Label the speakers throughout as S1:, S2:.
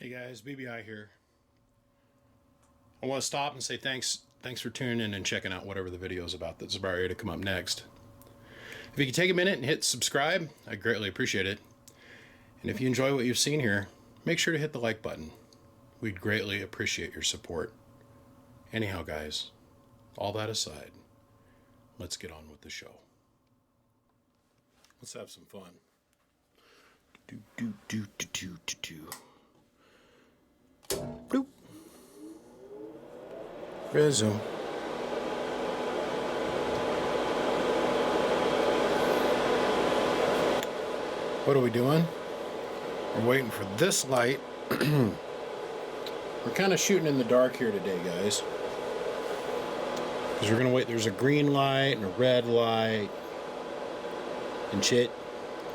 S1: Hey guys, BBI here. I want to stop and say thanks for tuning in and checking out whatever the video is about that's about ready to come up next. If you could take a minute and hit subscribe, I'd greatly appreciate it. And if you enjoy what you've seen here, make sure to hit the like button. We'd greatly appreciate your support. Anyhow guys, all that aside, let's get on with the show. Let's have some fun. Bloop. Resume. What are we doing? We're waiting for this light. We're kind of shooting in the dark here today, guys. Because we're going to wait. There's a green light and a red light and shit.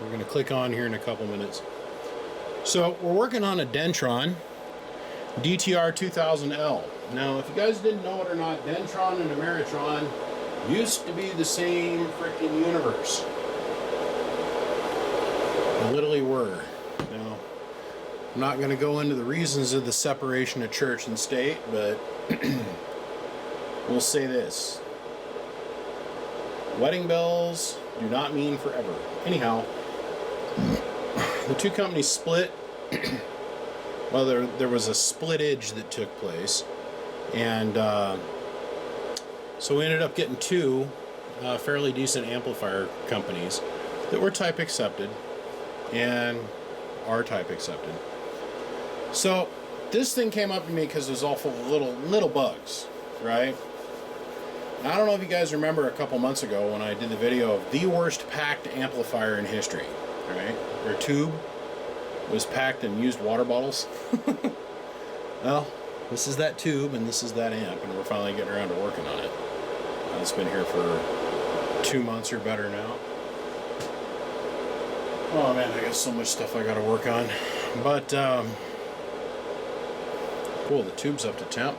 S1: We're going to click on here in a couple minutes. So we're working on a Dentron DTR 2000L. Now, if you guys didn't know it or not, Dentron and a Meritron used to be the same freaking universe. They literally were. Now, I'm not going to go into the reasons of the separation of church and state, but we'll say this. Wedding bells do not mean forever. Anyhow, the two companies split. Well, there was a splittage that took place, and so we ended up getting two fairly decent amplifier companies that were type accepted and are type accepted. So this thing came up to me because it was all full of little bugs, right? Now, I don't know if you guys remember a couple months ago when I did the video of the worst packed amplifier in history, right? Their tube was packed in used water bottles. Well, this is that tube and this is that amp, and we're finally getting around to working on it. It's been here for 2 months or better now. Oh man, I got so much stuff I gotta work on. But cool, the tube's up to temp.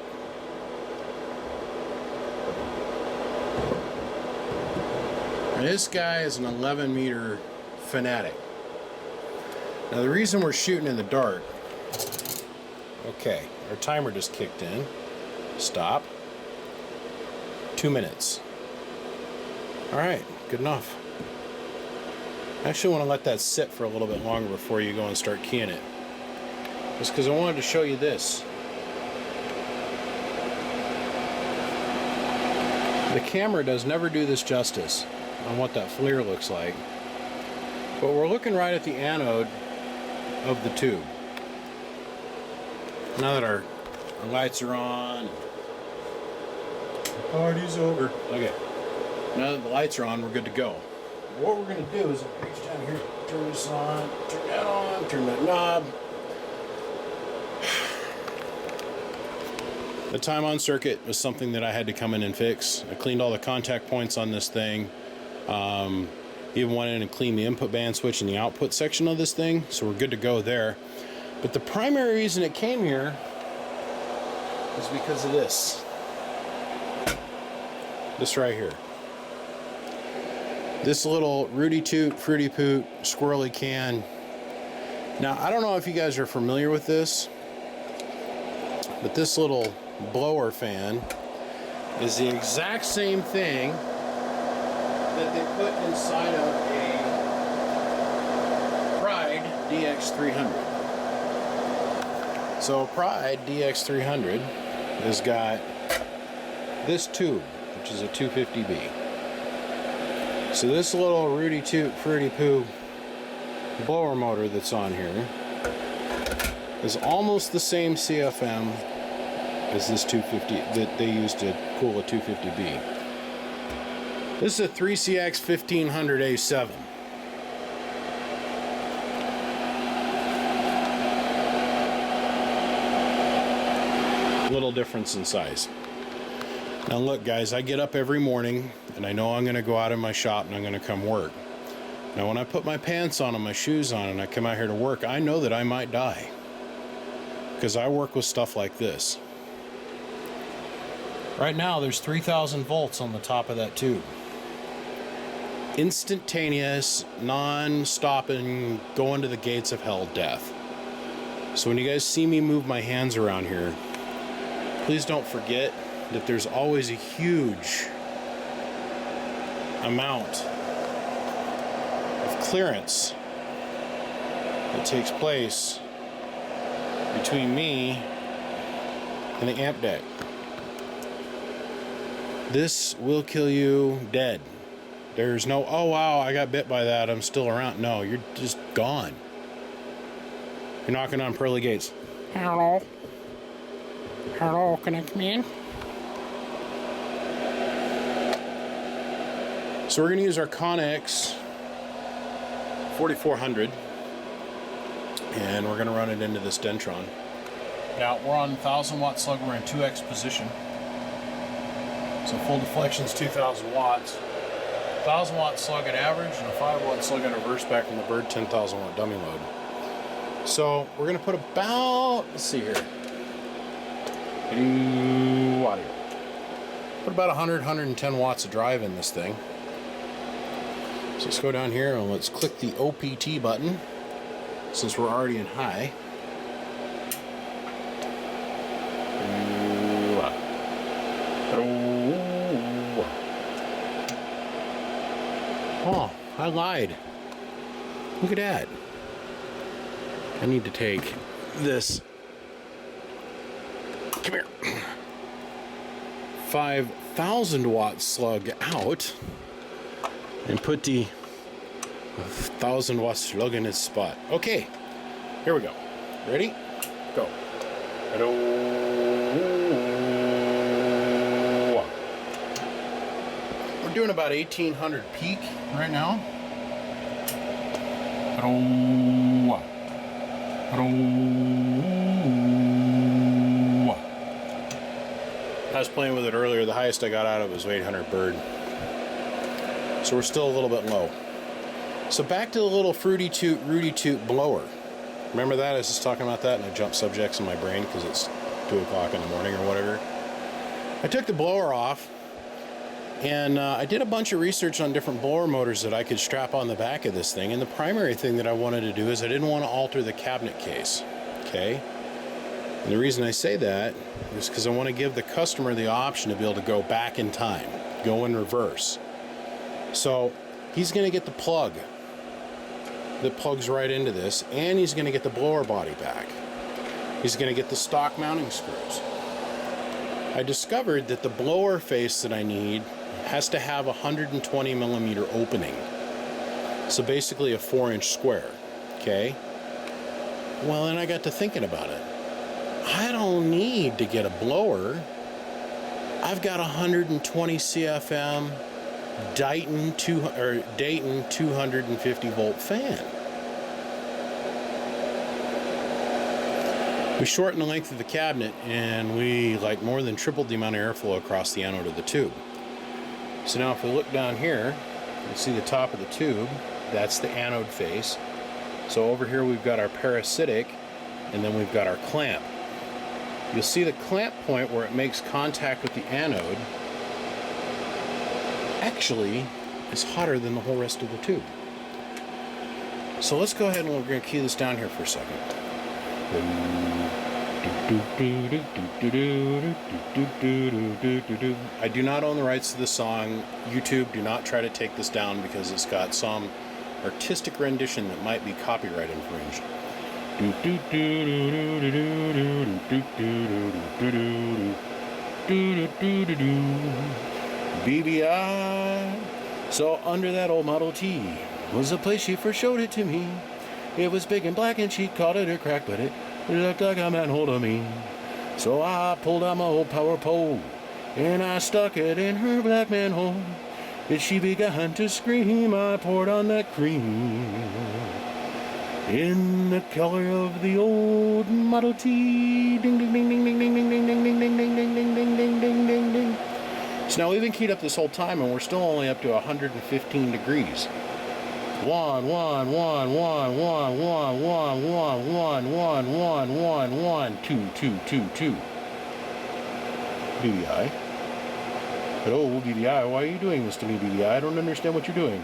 S1: And this guy is an 11 meter fanatic. Now the reason we're shooting in the dark, okay, our timer just kicked in. Stop. 2 minutes. Alright, good enough. I actually want to let that sit for a little bit longer before you go and start keying it. Just because I wanted to show you this. The camera does never do this justice on what that FLIR looks like. But we're looking right at the anode of the tube. Now that our lights are on, the party's over. Okay, now that the lights are on, we're good to go. What we're going to do is reach down here, turn this on, turn that on, turn that knob. The time on circuit was something that I had to come in and fix. I cleaned all the contact points on this thing. Even went in and cleaned the input band switch and the output section of this thing, so we're good to go there. But the primary reason it came here is because of this. This right here. This little Rudy Toot, Fruity Poot, Squirrely can. Now, I don't know if you guys are familiar with this, but this little blower fan is the exact same thing that they put inside of a Pride DX300. So Pride DX300 has got this tube, which is a 250B. So this little Rudy Toot Fruity Poo blower motor that's on here is almost the same CFM as this 250 that they used to cool a 250B. This is a 3CX 1500A7. Little difference in size. Now look guys, I get up every morning and I know I'm going to go out in my shop and I'm going to come work. Now when I put my pants on and my shoes on and I come out here to work, I know that I might die. Because I work with stuff like this. Right now there's 3,000 volts on the top of that tube. Instantaneous, non-stopping, going to the gates of hell death. So when you guys see me move my hands around here, please don't forget that there's always a huge amount of clearance that takes place between me and the amp deck. This will kill you dead. There's no, oh wow, I got bit by that, I'm still around. No, you're just gone. You're knocking on pearly gates. Hello? Hello, can I come in? So we're going to use our Connex 4400, and we're going to run it into this Dentron. Now we're on 1000 watt slug, we're in 2x position. So full deflection's 2000 watts. 1000 watt slug at average and a 5 watt slug in reverse back from the Bird 10,000 watt dummy load. So we're going to put about, let's see here. Put about 110 watts of drive in this thing. So let's go down here and let's click the OPT button since we're already in high. Oh, I lied. Look at that. I need to take this, come here, 5,000 watt slug out and put the 1,000 watt slug in its spot. Okay, here we go. Ready? Go. We're doing about 1800 peak right now. I was playing with it earlier. The highest I got out of it was 800 Bird. So we're still a little bit low. So back to the little Fruity Toot, Rudy Toot blower. Remember that? I was just talking about that and I jumped subjects in my brain because it's 2 o'clock in the morning or whatever. I took the blower off and I did a bunch of research on different blower motors that I could strap on the back of this thing. And the primary thing that I wanted to do is I didn't want to alter the cabinet case. Okay? And the reason I say that is because I want to give the customer the option to be able to go back in time, go in reverse. So he's going to get the plug that plugs right into this, and he's going to get the blower body back. He's going to get the stock mounting screws. I discovered that the blower face that I need has to have a 120 millimeter opening. So basically a 4-inch square. Okay? Well, then I got to thinking about it. I don't need to get a blower. I've got a 120 CFM Dayton 250 volt fan. We shortened the length of the cabinet and we more than tripled the amount of airflow across the anode of the tube. So now if we look down here, you see the top of the tube, that's the anode face. So over here we've got our parasitic and then we've got our clamp. You'll see the clamp point where it makes contact with the anode actually is hotter than the whole rest of the tube. So let's go ahead and we're going to key this down here for a second. I do not own the rights to this song. YouTube, do not try to take this down because it's got some artistic rendition that might be copyright infringed. BBI. So under that old Model T was the place she first showed it to me. It was big and black and she called it her crack, but it looked like a manhole to me. So I pulled out my old power pole and I stuck it in her black manhole. As she began to scream, I poured on that cream in the color of the old Model T. Ding ding ding ding ding ding ding ding ding ding ding ding ding ding ding ding ding ding ding. So now we've been keyed up this whole time and we're still only up to 115 degrees. 1 1 1 1 1 1 1 1 1 1 1 1 2 2 2 2. BBI. Hello, BBI. Why are you doing this to me, BBI? I don't understand what you're doing.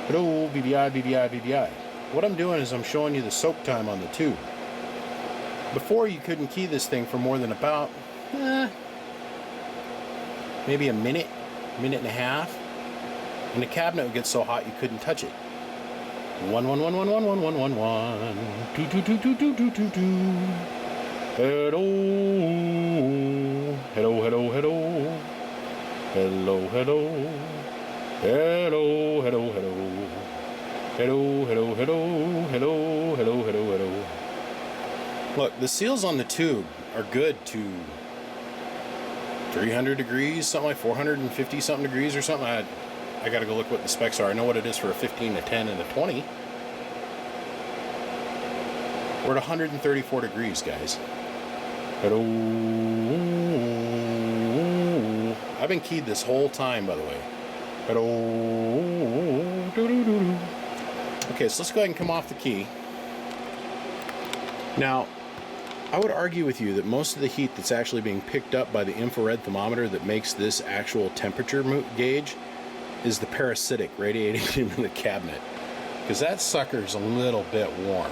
S1: Hello, BBI, BBI, BBI. What I'm doing is I'm showing you the soak time on the tube. Before, you couldn't key this thing for more than about maybe a minute and a half, and the cabinet would get so hot you couldn't touch it. 1 1 1 1 1 1 1 1 1 2 2 2 2 2 2 2 2. Hello, hello, hello, hello, hello, hello, hello, hello, hello, hello, hello, hello, hello, hello, hello, hello. Look, the seals on the tube are good to 300 degrees, something like 450 something degrees or something. I gotta go look what the specs are. I know what it is for a 15, a 10, and a 20. We're at 134 degrees, guys. Hello. I've been keyed this whole time, by the way. Hello. Okay, so let's go ahead and come off the key. Now, I would argue with you that most of the heat that's actually being picked up by the infrared thermometer that makes this actual temperature gauge is the parasitic radiating into the cabinet, because that sucker's a little bit warm.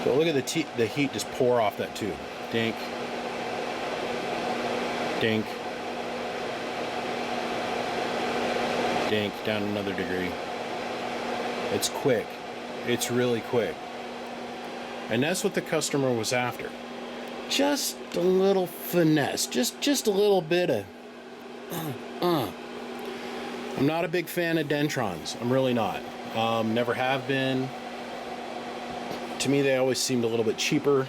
S1: But look at the heat just pour off that tube. Dink. Dink. Dink. Down another degree. It's quick. It's really quick. And that's what the customer was after. Just a little finesse. Just a little bit of... I'm not a big fan of Dentrons. I'm really not. Never have been. To me, they always seemed a little bit cheaper.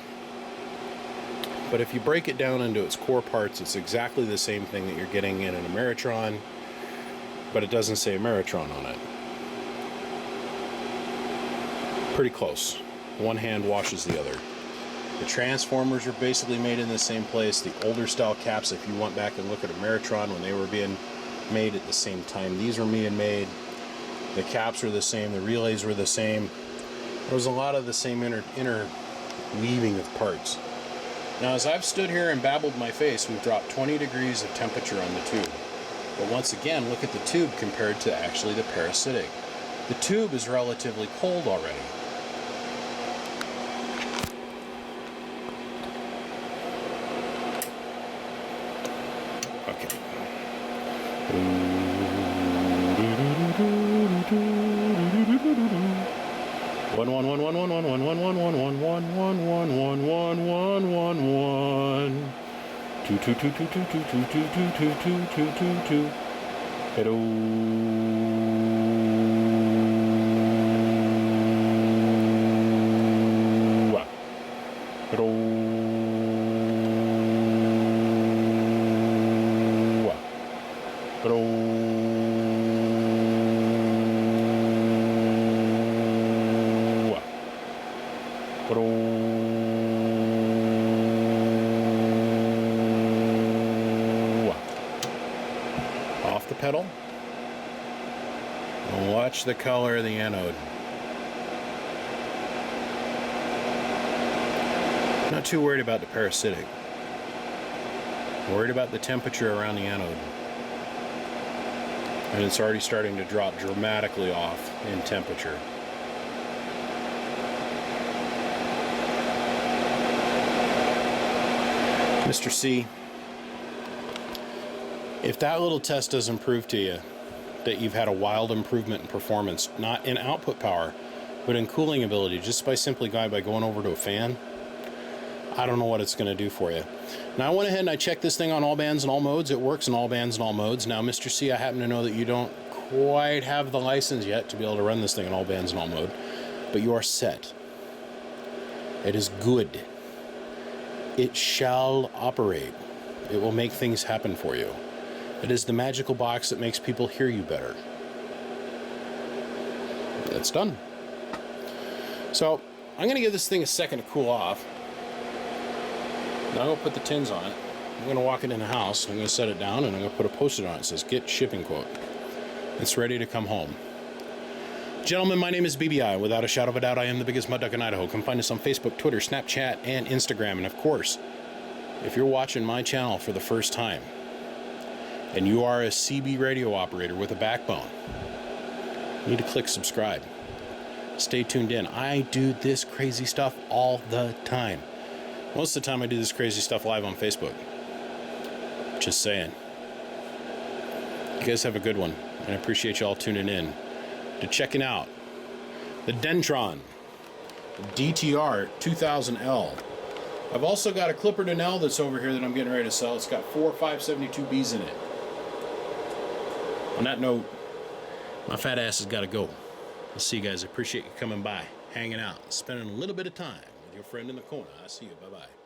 S1: But if you break it down into its core parts, it's exactly the same thing that you're getting in an Meritron, but it doesn't say Meritron on it. Pretty close. One hand washes the other. The transformers are basically made in the same place. The older style caps, if you went back and look at a Meritron when they were being made at the same time, these were being made. The caps were the same. The relays were the same. There was a lot of the same interweaving of parts. Now, as I've stood here and babbled my face, we've dropped 20 degrees of temperature on the tube. But once again, look at the tube compared to actually the parasitic. The tube is relatively cold already. Okay. 1 1 1 1 1 1 1 1 1 1 1 1 1 1 1 1 1 1 2 2 2 2 2 2 2 2 2 2 2 2 2. Hello. Hello. Hello. Off the pedal. And watch the color of the anode. Not too worried about the parasitic. Worried about the temperature around the anode. And it's already starting to drop dramatically off in temperature. Mr. C, if that little test doesn't prove to you that you've had a wild improvement in performance, not in output power, but in cooling ability, just by simply by going over to a fan, I don't know what it's going to do for you. Now, I went ahead and I checked this thing on all bands and all modes. It works in all bands and all modes. Now, Mr. C, I happen to know that you don't quite have the license yet to be able to run this thing in all bands and all mode, but you are set. It is good. It shall operate. It will make things happen for you. It is the magical box that makes people hear you better. It's done. So, I'm going to give this thing a second to cool off. Now I'm going to put the tins on it. I'm going to walk it in the house. I'm going to set it down and I'm going to put a post-it on it. It says, get shipping quote. It's ready to come home. Gentlemen, my name is BBI. Without a shadow of a doubt, I am the biggest mud duck in Idaho. Come find us on Facebook, Twitter, Snapchat, and Instagram. And of course, if you're watching my channel for the first time and you are a CB radio operator with a backbone, you need to click subscribe. Stay tuned in. I do this crazy stuff all the time. Most of the time I do this crazy stuff live on Facebook. Just saying. You guys have a good one. And I appreciate you all tuning in to checking out the Dentron DTR 2000L. I've also got a Clipperton L that's over here that I'm getting ready to sell. It's got 4 572Bs in it. On that note, my fat ass has got to go. I'll see you guys. I appreciate you coming by, hanging out, spending a little bit of time with your friend in the corner. I'll see you. Bye-bye.